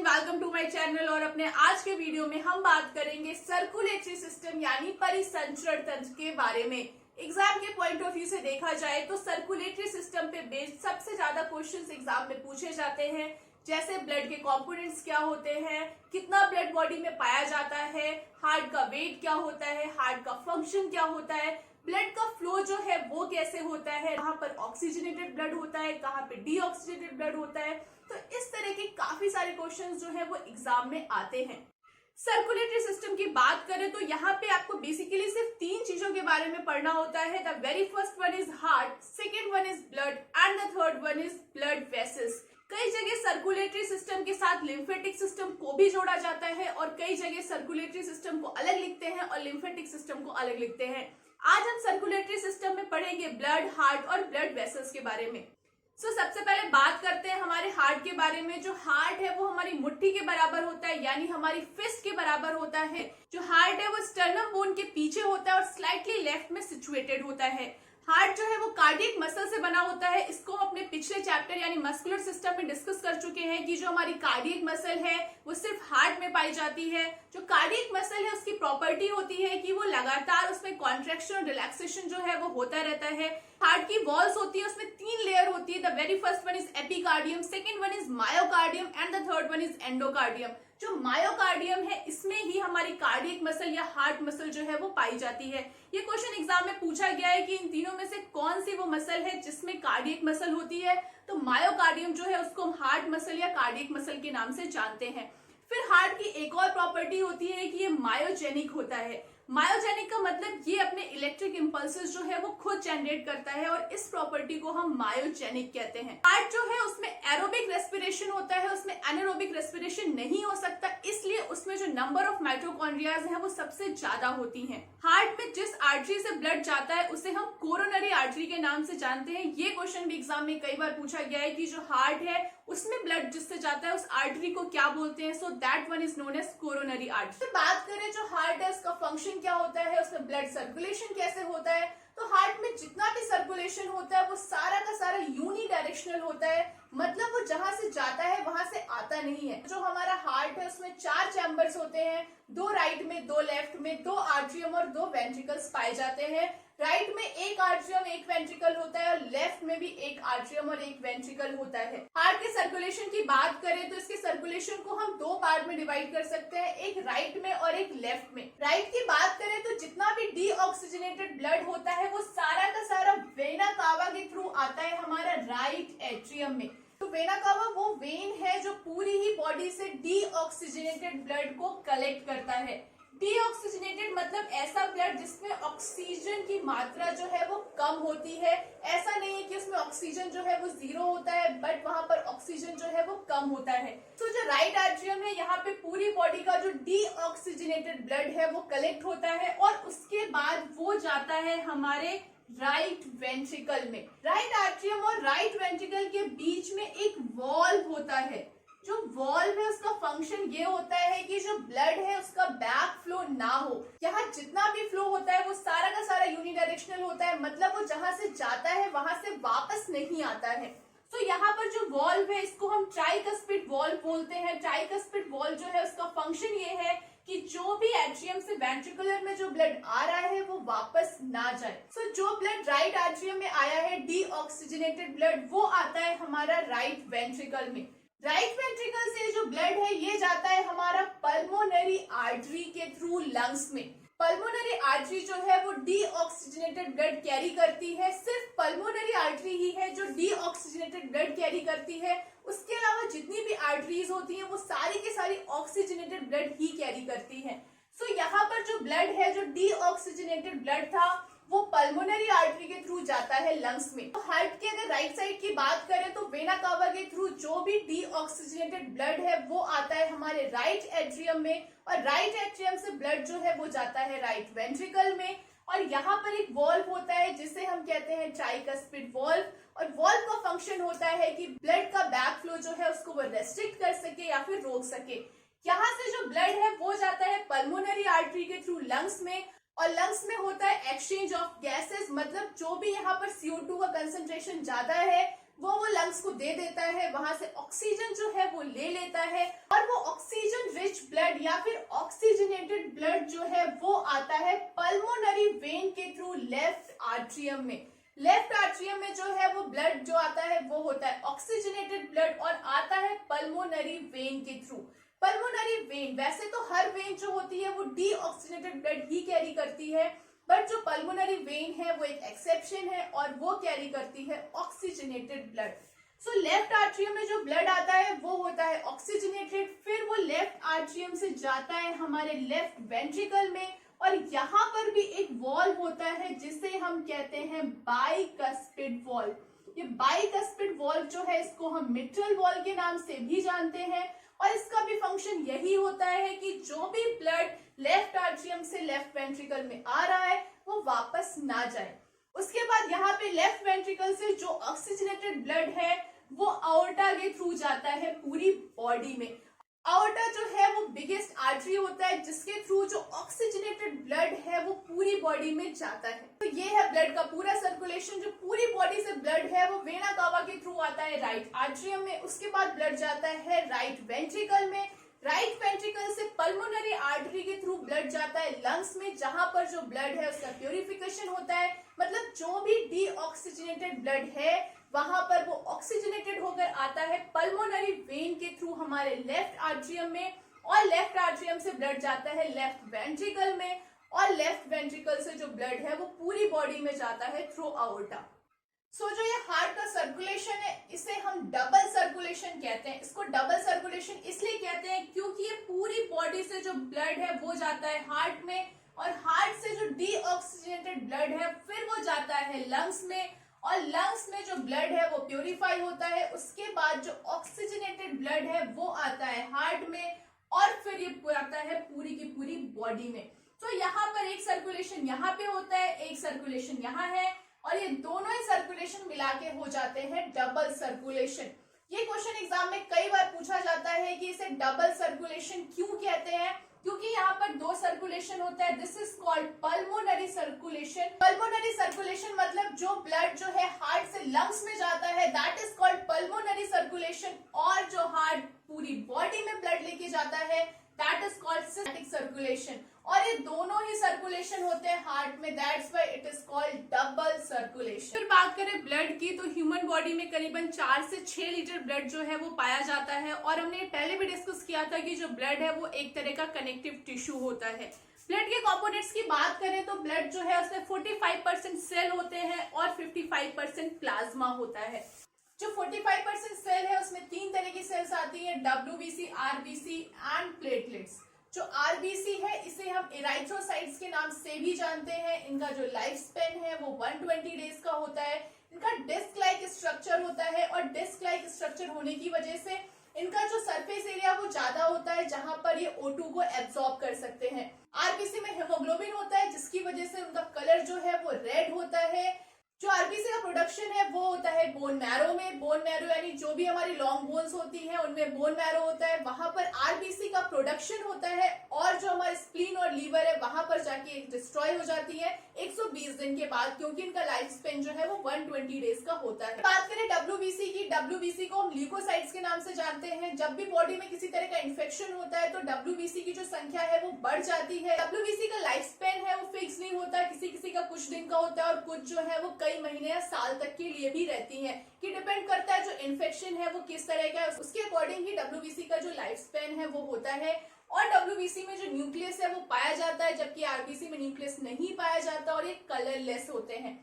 Welcome to my channel. और अपने आज के वीडियो में हम बात करेंगे सर्कुलेटरी सिस्टम यानी परिसंचरण तंत्र के बारे में। एग्जाम के पॉइंट ऑफ व्यू से देखा जाए तो सर्कुलेटरी सिस्टम पे बेस्ड सबसे ज्यादा क्वेश्चंस एग्जाम में पूछे जाते हैं, जैसे ब्लड के कंपोनेंट्स क्या होते हैं, कितना ब्लड बॉडी में पाया जाता है, हार्ट का वेट क्या होता है, हार्ट का फंक्शन क्या होता है, ब्लड का फ्लो जो है वो कैसे होता है, कहाँ पर ऑक्सीजनेटेड ब्लड होता है, कहाँ पे डीऑक्सीजनेटेड ब्लड होता है। तो इस तरह के काफी सारे क्वेश्चंस जो है वो एग्जाम में आते हैं। सर्कुलेटरी सिस्टम की बात करें तो यहाँ पे आपको बेसिकली सिर्फ तीन चीजों के बारे में पढ़ना होता है। The very first one is heart, second one is blood and the third one is blood vessels. कई जगह सर्कुलेटरी सिस्टम के साथ लिम्फेटिक सिस्टम को भी जोड़ा जाता है और कई जगह सर्कुलेटरी सिस्टम को अलग लिखते हैं और लिम्फेटिक सिस्टम को अलग लिखते हैं। आज हम सर्कुलेटरी सिस्टम में पढ़ेंगे ब्लड, हार्ट और ब्लड वेसल्स के बारे में। सबसे पहले बात करते हैं हमारे हार्ट के बारे में। जो हार्ट है वो हमारी मुट्ठी के बराबर होता है, यानी हमारी फिस्ट के बराबर होता है। जो हार्ट है वो स्टर्नम बोन के पीछे होता है और स्लाइटली लेफ्ट में सिचुएटेड होता है। हार्ट जो है वो कार्डियक मसल से बना होता है। इसको हम अपने पिछले चैप्टर यानी मस्कुलर सिस्टम में डिस्कस कर चुके हैं कि जो हमारी कार्डियक मसल है वो सिर्फ हार्ट में पाई जाती है। जो कार्डियक मसल है उसकी प्रॉपर्टी होती है कि वो लगातार उसमें कॉन्ट्रैक्शन और रिलैक्सेशन जो है वो होता रहता है। हार्ट की वॉल्स होती है, उसमें तीन लेयर होती है। The very first one is epicardium, second one is myocardium and the third one is endocardium. जो मायोकार्डियम है इसमें ही हमारी कार्डियक मसल या हार्ट मसल जो है वो पाई जाती है। ये क्वेश्चन एग्जाम में पूछा गया है कि इन तीनों में से कौन सी वो मसल है जिसमें कार्डियक मसल होती है। तो मायोकार्डियम जो है उसको हम हार्ट मसल या कार्डियक मसल के नाम से जानते हैं। फिर हार्ट की एक और प्रॉपर्टी होती है कि ये मायोजेनिक होता है। मायोजेनिक का मतलब ये अपने इलेक्ट्रिक इंपल्सेस जो है वो खुद जनरेट करता है और इस प्रॉपर्टी को हम मायोजेनिक कहते हैं। हार्ट जो है उसमें एरोबिक रेस्पिरेशन होता है, उसमें एनारोबिक रेस्पिरेशन नहीं हो सकता, इसलिए उसमें जो नंबर ऑफ माइटोकॉन्ड्रियाज हैं वो सबसे ज्यादा होती हैं। हार्ट में जिस आर्टरी से ब्लड जाता है उसे हम कोरोनरी आर्टरी के नाम से जानते हैं। ये क्वेश्चन भी एग्जाम में कई बार पूछा गया है कि जो हार्ट है उसमें ब्लड जिससे जाता है उस आर्टरी को क्या बोलते हैं। So that one is known as coronary artery. बात करें जो हार्ट है उसका फंक्शन क्या होता है, उसमें ब्लड सर्कुलेशन कैसे होता है, तो हार्ट में जितना भी सर्कुलेशन होता है वो सारा का सारा यूनिडायरेक्शनल होता है। मतलब वो जहां से जाता है वहां से आता नहीं है। जो हमारा हार्ट है उसमें चार चैम्बर्स होते हैं, दो राइट में, दो लेफ्ट में, दो आर्ट्रियम और दो वेंट्रिकल्स पाए जाते हैं। राइट में एक आर्ट्रियम एक वेंट्रिकल होता है और लेफ्ट में भी एक आर्ट्रियम और एक वेंट्रिकल होता है। हार्ट के सर्कुलेशन की बात करें तो इसके सर्कुलेशन को हम दो पार्ट में डिवाइड कर सकते हैं, एक राइट में और एक लेफ्ट में। राइट की बात करें तो जितना भी डीऑक्सीजनेटेड ब्लड होता है वो सारा का सारा वेना कावा के थ्रू आता है हमारा राइट एट्रियम में। तो वेना कावा वो वेन है जो पूरी ही बॉडी से डीऑक्सीजनेटेड ब्लड को कलेक्ट करता है। डीऑक्सीजनेटेड मतलब ऐसा ब्लड जिसमें ऑक्सीजन की मात्रा जो है वो कम होती है। ऐसा नहीं है कि उसमें ऑक्सीजन जो है वो जीरो होता है, बट वहां पर ऑक्सीजन जो है वो कम होता है। तो जो राइट आर्ट्रियम है यहाँ पे पूरी बॉडी का जो डीऑक्सीजनेटेड ब्लड है वो कलेक्ट होता है और उसके बाद वो जाता है हमारे राइट वेंट्रिकल में। राइट आर्ट्रियम और राइट वेंट्रिकल के बीच में एक वॉल्व होता है। जो वॉल्व है उसका फंक्शन ये होता है कि जो ब्लड है उसका बैक फ्लो ना हो। यहाँ जितना भी फ्लो होता है वो सारा का सारा यूनिडायरेक्शनल होता है, मतलब वो जहां से जाता है वहां से वापस नहीं आता है। तो यहाँ पर जो वॉल्व है इसको हम ट्राइकस्पिड वॉल्व बोलते हैं। ट्राइकस्पिड वॉल्व जो है उसका फंक्शन ये है कि जो भी एट्रियम से वेंट्रिकुलर में जो ब्लड आ रहा है वो वापस ना जाए। जो ब्लड राइट एट्रियम में आया है डीऑक्सीजनेटेड ब्लड, वो आता है हमारा राइट वेंट्रिकल में। राइट वेंट्रिकल से जो ब्लड है ये जाता है हमारा पल्मोनरी आर्टरी के थ्रू लंग्स में। पल्मोनरी आर्टरी जो है वो डीऑक्सीजनेटेड ब्लड कैरी करती है। सिर्फ पल्मोनरी आर्टरी ही है जो डीऑक्सीजनेटेड ब्लड कैरी करती है। उसके अलावा जितनी भी आर्टरीज होती हैं वो सारी की सारी ऑक्सीजनेटेड ब्लड ही कैरी करती हैं। यहाँ पर जो ब्लड है, जो डीऑक्सीजनेटेड ब्लड था, वो पल्मोनरी आर्टरी के थ्रू जाता है लंग्स में। तो हार्ट की अगर राइट साइड की बात करें तो वेना कावा के थ्रू जो भी डीऑक्सीजनेटेड ब्लड है वो आता है हमारे राइट एट्रियम में और राइट एट्रियम से ब्लड जो है वो जाता है राइट वेंट्रिकल में। और यहाँ पर एक वॉल्व होता है जिसे हम कहते हैं ट्राइकस्पिड वॉल्व। और वॉल्व का फंक्शन होता है कि ब्लड का बैक फ्लो जो है उसको वो रेस्ट्रिक्ट कर सके या फिर रोक सके। यहाँ से जो ब्लड है वो जाता है पल्मोनरी आर्टरी के थ्रू लंग्स में और लंग्स में होता है एक्सचेंज ऑफ गैसेस। मतलब जो भी यहाँ पर CO2 का कंसंट्रेशन ज्यादा है वो लंग्स को दे देता है, वहां से ऑक्सीजन जो है वो ले लेता है और वो ऑक्सीजन रिच ब्लड या फिर ऑक्सीजनेटेड ब्लड जो है वो आता है पल्मोनरी वेन के थ्रू लेफ्ट आर्ट्रियम में। लेफ्ट आर्ट्रियम में जो है वो ब्लड जो आता है वो होता है ऑक्सीजनेटेड ब्लड और आता है पल्मोनरी वेन के थ्रू। पल्मोनरी वेन, वैसे तो हर वेन जो होती है वो डीऑक्सीजनेटेड ब्लड ही कैरी करती है, बट जो पल्मोनरी वेन है वो एक एक्सेप्शन है और वो कैरी करती है oxygenated blood. So left atrium में जो ब्लड आता है वो होता है ऑक्सीजनेटेड, फिर वो लेफ्ट आर्ट्रियम से जाता है हमारे लेफ्ट वेंट्रिकल में और यहाँ पर भी एक वॉल्व होता है जिसे हम कहते हैं बाइकस्पिड वॉल्व। ये बाइकस्पिड वॉल्व जो है इसको हम मिट्रल वॉल्व के नाम से भी जानते हैं और इसका भी फंक्शन यही होता है कि जो भी ब्लड लेफ्ट आर्ट्रियम से लेफ्ट वेंट्रिकल में आ रहा है वो वापस ना जाए। उसके बाद यहाँ पे लेफ्ट वेंट्रिकल से जो ऑक्सीजनेटेड ब्लड है वो आर्टरी के थ्रू जाता है पूरी बॉडी में। आर्टरी जो है वो बिगेस्ट आर्टरी होता है जिसके थ्रू जो ऑक्सीजनेटेड ब्लड है वो पूरी बॉडी में जाता है। तो ये है ब्लड का पूरा सर्कुलेशन। जो पूरी बॉडी से ब्लड है वो वेना कावा के थ्रू आता है राइट आर्ट्रियम में, उसके बाद ब्लड जाता है राइट वेंट्रिकल में, राइट वेंट्रिकल से पल्मोनरी आर्टरी के थ्रू ब्लड जाता है लंग्स में, जहां पर जो ब्लड है उसका प्यूरिफिकेशन होता है, मतलब जो भी डीऑक्सीजनेटेड ब्लड है वहां पर वो ऑक्सीजनेटेड होकर आता है पल्मोनरी वेन के थ्रू हमारे लेफ्ट आर्ट्रियम में और लेफ्ट आर्ट्रियम से ब्लड जाता है लेफ्ट वेंट्रिकल में और लेफ्ट वेंट्रिकल से जो ब्लड है वो पूरी बॉडी में जाता है थ्रू आर्टरी। सो जो ये हार्ट का सर्कुलेशन है इसे हम डबल सर्कुलेशन कहते हैं। इसको डबल सर्कुलेशन इसलिए कहते हैं क्योंकि ये पूरी बॉडी से जो ब्लड है वो जाता है हार्ट में और हार्ट से जो डीऑक्सीजनेटेड ब्लड है फिर वो जाता है लंग्स में और लंग्स में जो ब्लड है वो प्यूरिफाई होता है। उसके बाद जो ऑक्सीजनेटेड ब्लड है वो आता है हार्ट में और फिर ये आता है पूरी की पूरी बॉडी में। तो यहाँ पर एक सर्कुलेशन यहाँ पे होता है, एक सर्कुलेशन यहाँ है और ये दोनों ही सर्कुलेशन मिला के हो जाते हैं डबल सर्कुलेशन। ये क्वेश्चन एग्जाम में कई बार पूछा जाता है कि इसे डबल सर्कुलेशन क्यों कहते हैं, क्योंकि यहाँ पर दो सर्कुलेशन होता है। This is called pulmonary circulation. Pulmonary circulation मतलब जो ब्लड जो है हार्ट से लंग्स में जाता है that is called pulmonary circulation और जो हार्ट पूरी बॉडी में ब्लड लेके जाता है that is called systemic circulation. और ये दोनों ही सर्कुलेशन होते हैं हार्ट में, that's why it is called double circulation. फिर बात करें ब्लड की तो ह्यूमन बॉडी में करीबन 4 से 6 लीटर ब्लड जो है वो पाया जाता है और हमने पहले भी डिस्कस किया था कि जो ब्लड है वो एक तरह का कनेक्टिव टिश्यू होता है। ब्लड के कंपोनेंट्स की बात करें तो ब्लड जो है उसमें 45% सेल होते हैं और 55% प्लाज्मा होता है। जो 45% सेल है उसमें 3 तरह की सेल्स आती है, WBC, RBC एंड प्लेटलेट्स। जो RBC है इसे हम इराइथ्रोसाइट्स के नाम से भी जानते हैं। इनका जो लाइफ स्पेन है वो 120 डेज का होता है। इनका डिस्क लाइक स्ट्रक्चर होता है और डिस्क लाइक स्ट्रक्चर होने की वजह से इनका जो सरफेस एरिया वो ज्यादा होता है जहां पर ये O2 को एब्सॉर्ब कर सकते हैं। RBC में हेमोग्लोबिन होता है जिसकी वजह से उनका कलर जो है वो रेड होता है। जो RBC का प्रोडक्शन है वो होता है बोन मैरो में। बोन मैरो यानी जो भी हमारी लॉन्ग बोन्स होती हैं उनमें बोन मैरो होता है, वहां पर RBC का प्रोडक्शन होता है और जो हमारे स्प्लीन और लीवर है वहां पर जाके डिस्ट्रॉय हो जाती है 120 दिन के बाद, क्योंकि इनका लाइफ स्पेन जो है वो 120 डेज का होता है। बात करें WBC की, WBC को हम ल्यूकोसाइट्स के नाम से जानते हैं। जब भी बॉडी में किसी तरह का इन्फेक्शन होता है तो WBC की जो संख्या है वो बढ़ जाती है। WBC का लाइफ स्पेन है वो फिक्स नहीं होता, किसी किसी का कुछ दिन का होता है और कुछ जो है वो कई महीने या साल तक के लिए भी रहती हैं, कि डिपेंड करता है जो इन्फेक्शन है वो किस तरह का है, उसके अकॉर्डिंग ही WBC का जो लाइफ स्पेन है वो होता है। और WBC में जो न्यूक्लियस है वो पाया जाता है जबकि RBC में न्यूक्लियस नहीं पाया जाता और ये कलरलेस होते हैं।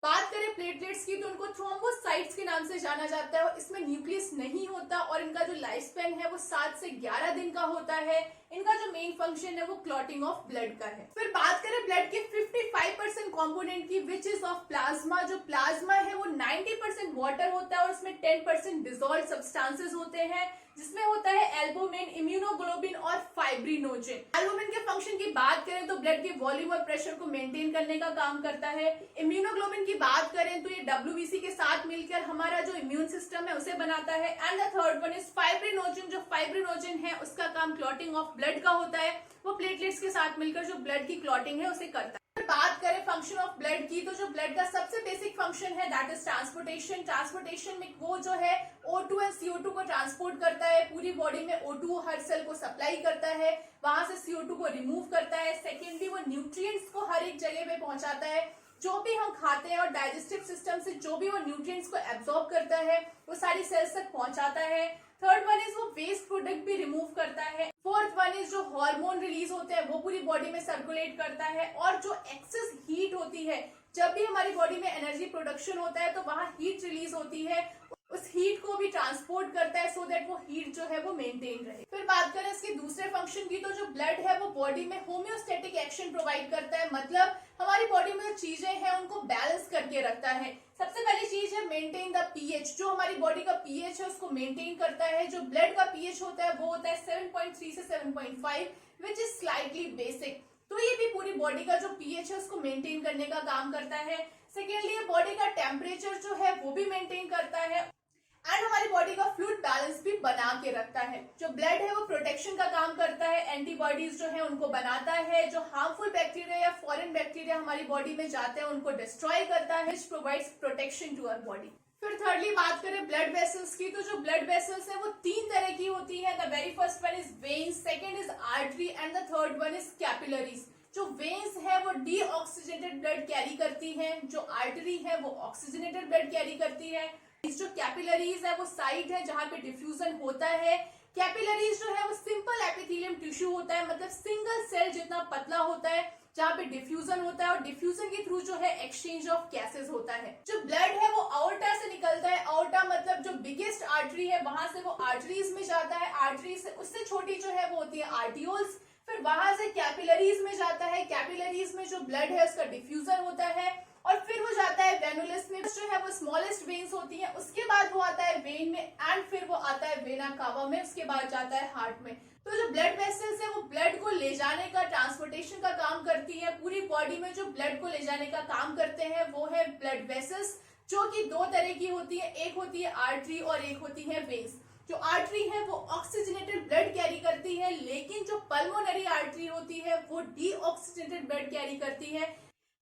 बात करें प्लेटलेट्स की तो उनको थ्रोम्बोसाइट्स के नाम से जाना जाता है और इसमें न्यूक्लियस नहीं होता और इनका जो लाइफ स्पेन है वो 7 से 11 दिन का होता है। इनका जो मेन फंक्शन है वो क्लॉटिंग ऑफ ब्लड का है। फिर बात करें ब्लड के 55% कंपोनेंट की विच इज ऑफ प्लाज्मा। जो प्लाज्मा है वो 90% वाटर होता है और उसमें 10% डिसॉल्व्ड सब्सटेंसेस होते हैं, जिसमें होता है एल्बुमिन, इम्यूनोग्लोबिन और फाइब्रिनोजेन। एल्बुमिन के फंक्शन की बात करें तो ब्लड के वॉल्यूम और प्रेशर को मेंटेन करने का काम करता है। इम्यूनोग्लोबिन की बात करें तो ये WBC के साथ मिलकर हमारा जो इम्यून सिस्टम है उसे बनाता है। And the third one is fibrinogen. जो फाइब्रिनोजेन है उसका काम क्लॉटिंग ऑफ ब्लड का होता है, वो प्लेटलेट्स के साथ मिलकर जो ब्लड की क्लॉटिंग है उसे करता है। बात करें फंक्शन ऑफ ब्लड की, तो जो ब्लड का सबसे बेसिक फंक्शन है दैट इज ट्रांसपोर्टेशन। ट्रांसपोर्टेशन में वो जो है O2 एंड CO2 को ट्रांसपोर्ट करता है, पूरी बॉडी में O2 हर सेल को सप्लाई करता है, वहां से CO2 को रिमूव करता है। सेकेंडली वो न्यूट्रिएंट्स को हर एक जगह पे पहुंचाता है, जो भी हम खाते हैं और डाइजेस्टिव सिस्टम से जो भी वो न्यूट्रिएंट्स को एब्सॉर्ब करता है वो सारी सेल्स तक पहुंचाता है। थर्ड वन इज वो वेस्ट प्रोडक्ट भी रिमूव करता है। फोर्थ वन इज जो हार्मोन रिलीज होते हैं वो पूरी बॉडी में सर्कुलेट करता है। और जो एक्सेस हीट होती है, जब भी हमारी बॉडी में एनर्जी प्रोडक्शन होता है तो वहां हीट रिलीज होती है, उस हीट को भी ट्रांसपोर्ट करता है सो दैट वो हीट जो है वो मेंटेन रहे। फिर बात करें इसके दूसरे फंक्शन की, तो जो ब्लड है वो बॉडी में होम्योस्टेटिक एक्शन प्रोवाइड करता है, मतलब हमारी बॉडी में जो चीजें हैं उनको बैलेंस करके रखता है। सबसे पहली चीज है मेंटेन द पीएच, जो हमारी बॉडी का पीएच है उसको मेंटेन करता है। जो ब्लड का पीएच होता है वो होता है 7.3 से 7.5 विच इज स्लाइटली बेसिक, तो ये भी पूरी बॉडी का जो पीएच है उसको मेंटेन करने का काम करता है। सेकेंडली बॉडी का टेम्परेचर जो है वो भी मेंटेन करता है एंड हमारी बॉडी का फ्लूइड बैलेंस भी बना के रखता है। जो ब्लड है वो प्रोटेक्शन का काम करता है, एंटीबॉडीज जो है उनको बनाता है, जो हार्मफुल बैक्टीरिया या फॉरेन बैक्टीरिया हमारी बॉडी में जाते हैं उनको डिस्ट्रॉय करता है, which provides protection to our body। फिर थर्डली बात करें ब्लड वेसल्स की, तो जो ब्लड वेसल्स है वो तीन तरह की होती है। The very first one is veins, second is artery and the third one is capillaries. जो वेन्स है वो डीऑक्सीजनेटेड ब्लड कैरी करती है, जो आर्टरी है वो ऑक्सीजनेटेड ब्लड कैरी करती है। जो कैपिलरीज है वो साइट है जहां पे डिफ्यूजन होता है। कैपिलरीज जो है वो सिंपल एपिथेलियम टिश्यू होता है, मतलब सिंगल सेल जितना पतला होता है, जहां पे डिफ्यूजन होता है और डिफ्यूजन के थ्रू जो है एक्सचेंज ऑफ गैसेस होता है। जो ब्लड है वो आउटा से निकलता है, आउटा मतलब जो बिगेस्ट आर्टरी है वहां से वो आर्टरीज में जाता है, आर्टरी से उससे छोटी जो है वो होती है आर्टियोल्स, फिर वहां से कैपिलरीज में जाता है, कैपिलरीज में जो ब्लड है उसका डिफ्यूजन होता है और फिर वो जाता है वेनुलस में, जो है वो स्मॉलेस्ट वेन्स होती है, उसके बाद वो आता है वेन में एंड फिर वो आता है वेना कावा में, उसके बाद जाता है हार्ट में। तो जो ब्लड वेसल्स है वो ब्लड को ले जाने का, ट्रांसपोर्टेशन का काम करती है। पूरी बॉडी में जो ब्लड को ले जाने का काम करते हैं वो है ब्लड वेसल्स, जो कि दो तरह की होती है, एक होती है आर्टरी और एक होती है वेन्स। जो आर्टरी है वो ऑक्सीजनेटेड ब्लड कैरी करती है, लेकिन जो पल्मोनरी आर्टरी होती है वो डीऑक्सीजनेटेड ब्लड कैरी करती है।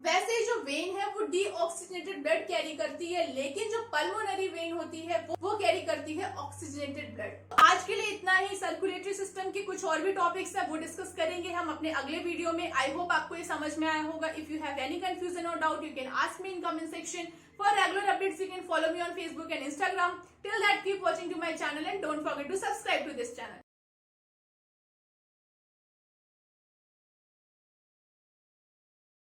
वैसे जो वेन है वो डीऑक्सीजनेटेड ब्लड कैरी करती है, लेकिन जो पल्मोनरी वेन होती है वो कैरी करती है ऑक्सीजनेटेड ब्लड। आज के लिए इतना ही। सर्कुलेटरी सिस्टम के कुछ और भी टॉपिक्स है वो डिस्कस करेंगे हम अपने अगले वीडियो में। आई होप आपको ये समझ में आया होगा। If you have any confusion और doubt you can ask me in comment section. For regular updates you can follow me on Facebook and Instagram. Till that, keep watching to my channel and don't forget to subscribe to this channel.